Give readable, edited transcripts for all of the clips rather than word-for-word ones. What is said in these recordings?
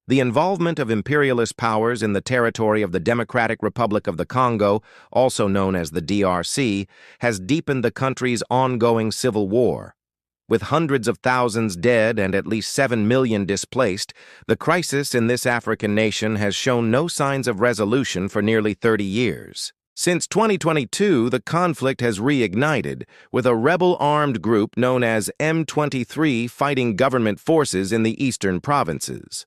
The involvement of imperialist powers in the territory of the Democratic Republic of the Congo, also known as the DRC, has deepened the country's ongoing civil war. With hundreds of thousands dead and at least 7 million displaced, the crisis in this African nation has shown no signs of resolution for nearly 30 years. Since 2022, the conflict has reignited, with a rebel-armed group known as M23 fighting government forces in the eastern provinces.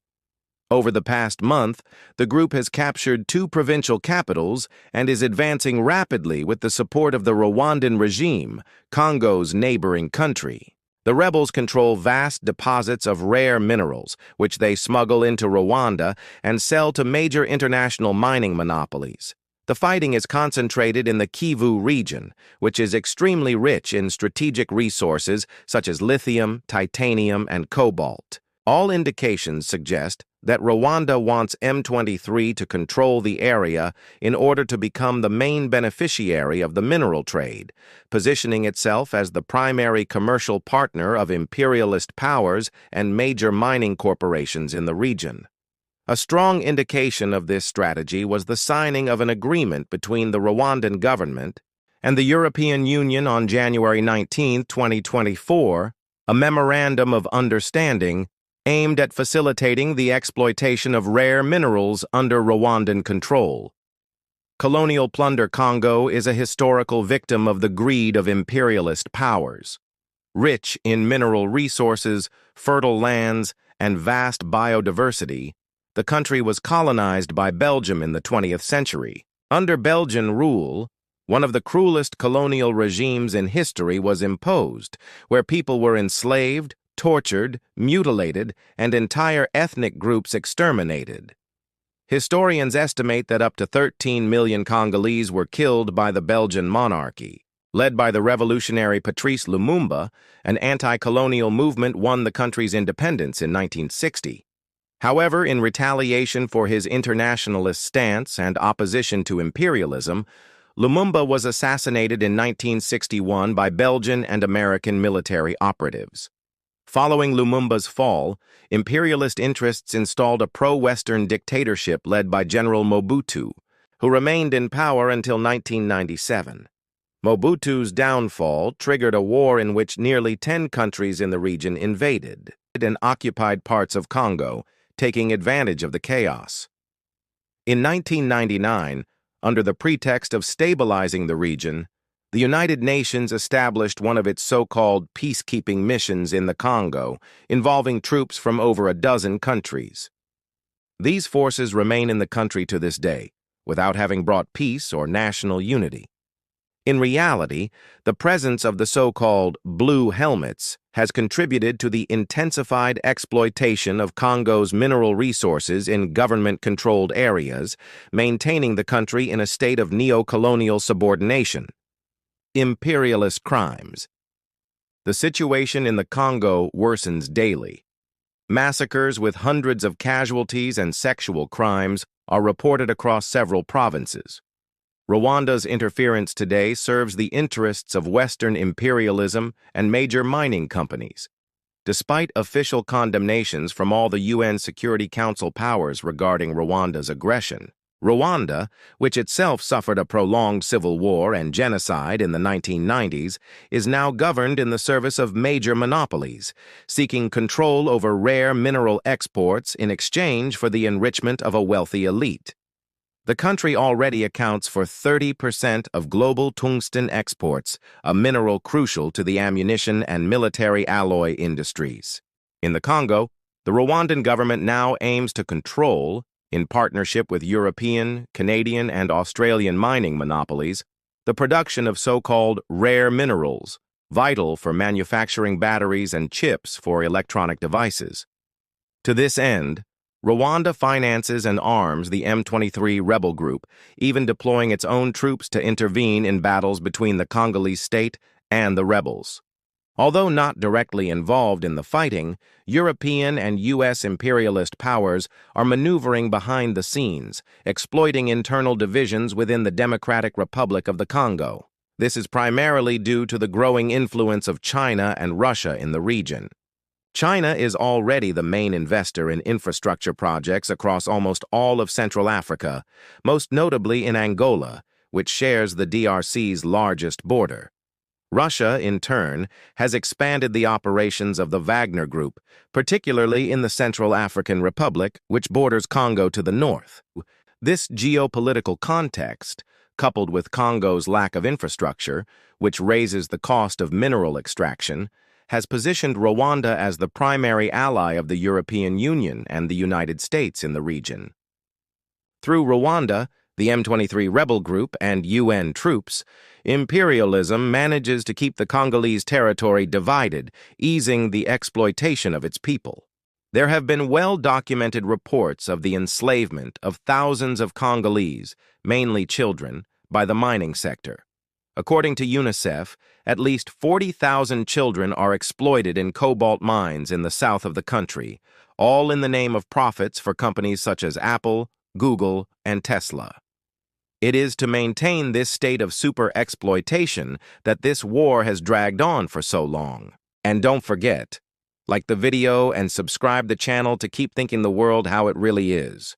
Over the past month, the group has captured 2 provincial capitals and is advancing rapidly with the support of the Rwandan regime, Congo's neighboring country. The rebels control vast deposits of rare minerals, which they smuggle into Rwanda and sell to major international mining monopolies. The fighting is concentrated in the Kivu region, which is extremely rich in strategic resources such as lithium, titanium, and cobalt. All indications suggest that Rwanda wants M23 to control the area in order to become the main beneficiary of the mineral trade, positioning itself as the primary commercial partner of imperialist powers and major mining corporations in the region. A strong indication of this strategy was the signing of an agreement between the Rwandan government and the European Union on January 19, 2024, a memorandum of understanding aimed at facilitating the exploitation of rare minerals under Rwandan control. Colonial plunder Congo is a historical victim of the greed of imperialist powers. Rich in mineral resources, fertile lands, and vast biodiversity, the country was colonized by Belgium in the 20th century. Under Belgian rule, one of the cruelest colonial regimes in history was imposed, where people were enslaved, tortured, mutilated, and entire ethnic groups exterminated. Historians estimate that up to 13 million Congolese were killed by the Belgian monarchy. Led by the revolutionary Patrice Lumumba, an anti-colonial movement won the country's independence in 1960. However, in retaliation for his internationalist stance and opposition to imperialism, Lumumba was assassinated in 1961 by Belgian and American military operatives. Following Lumumba's fall, imperialist interests installed a pro-Western dictatorship led by General Mobutu, who remained in power until 1997. Mobutu's downfall triggered a war in which nearly 10 countries in the region invaded and occupied parts of Congo, taking advantage of the chaos. In 1999, under the pretext of stabilizing the region, the United Nations established one of its so-called peacekeeping missions in the Congo, involving troops from over a dozen countries. These forces remain in the country to this day, without having brought peace or national unity. In reality, the presence of the so-called blue helmets has contributed to the intensified exploitation of Congo's mineral resources in government-controlled areas, maintaining the country in a state of neocolonial subordination. Imperialist crimes. The situation in the Congo worsens daily. Massacres with hundreds of casualties and sexual crimes are reported across several provinces. Rwanda's interference today serves the interests of Western imperialism and major mining companies. Despite official condemnations from all the UN Security Council powers regarding Rwanda's aggression, Rwanda, which itself suffered a prolonged civil war and genocide in the 1990s, is now governed in the service of major monopolies, seeking control over rare mineral exports in exchange for the enrichment of a wealthy elite. The country already accounts for 30% of global tungsten exports, a mineral crucial to the ammunition and military alloy industries. In the Congo, the Rwandan government now aims to control, in partnership with European, Canadian, and Australian mining monopolies, the production of so-called rare minerals, vital for manufacturing batteries and chips for electronic devices. To this end, Rwanda finances and arms the M23 rebel group, even deploying its own troops to intervene in battles between the Congolese state and the rebels. Although not directly involved in the fighting, European and U.S. imperialist powers are maneuvering behind the scenes, exploiting internal divisions within the Democratic Republic of the Congo. This is primarily due to the growing influence of China and Russia in the region. China is already the main investor in infrastructure projects across almost all of Central Africa, most notably in Angola, which shares the DRC's largest border. Russia, in turn, has expanded the operations of the Wagner Group, particularly in the Central African Republic, which borders Congo to the north. This geopolitical context, coupled with Congo's lack of infrastructure, which raises the cost of mineral extraction, has positioned Rwanda as the primary ally of the European Union and the United States in the region. Through Rwanda, the M23 rebel group, and UN troops, imperialism manages to keep the Congolese territory divided, easing the exploitation of its people. There have been well-documented reports of the enslavement of thousands of Congolese, mainly children, by the mining sector. According to UNICEF, at least 40,000 children are exploited in cobalt mines in the south of the country, all in the name of profits for companies such as Apple, Google, and Tesla. It is to maintain this state of super-exploitation that this war has dragged on for so long. And don't forget, like the video and subscribe the channel to keep thinking the world how it really is.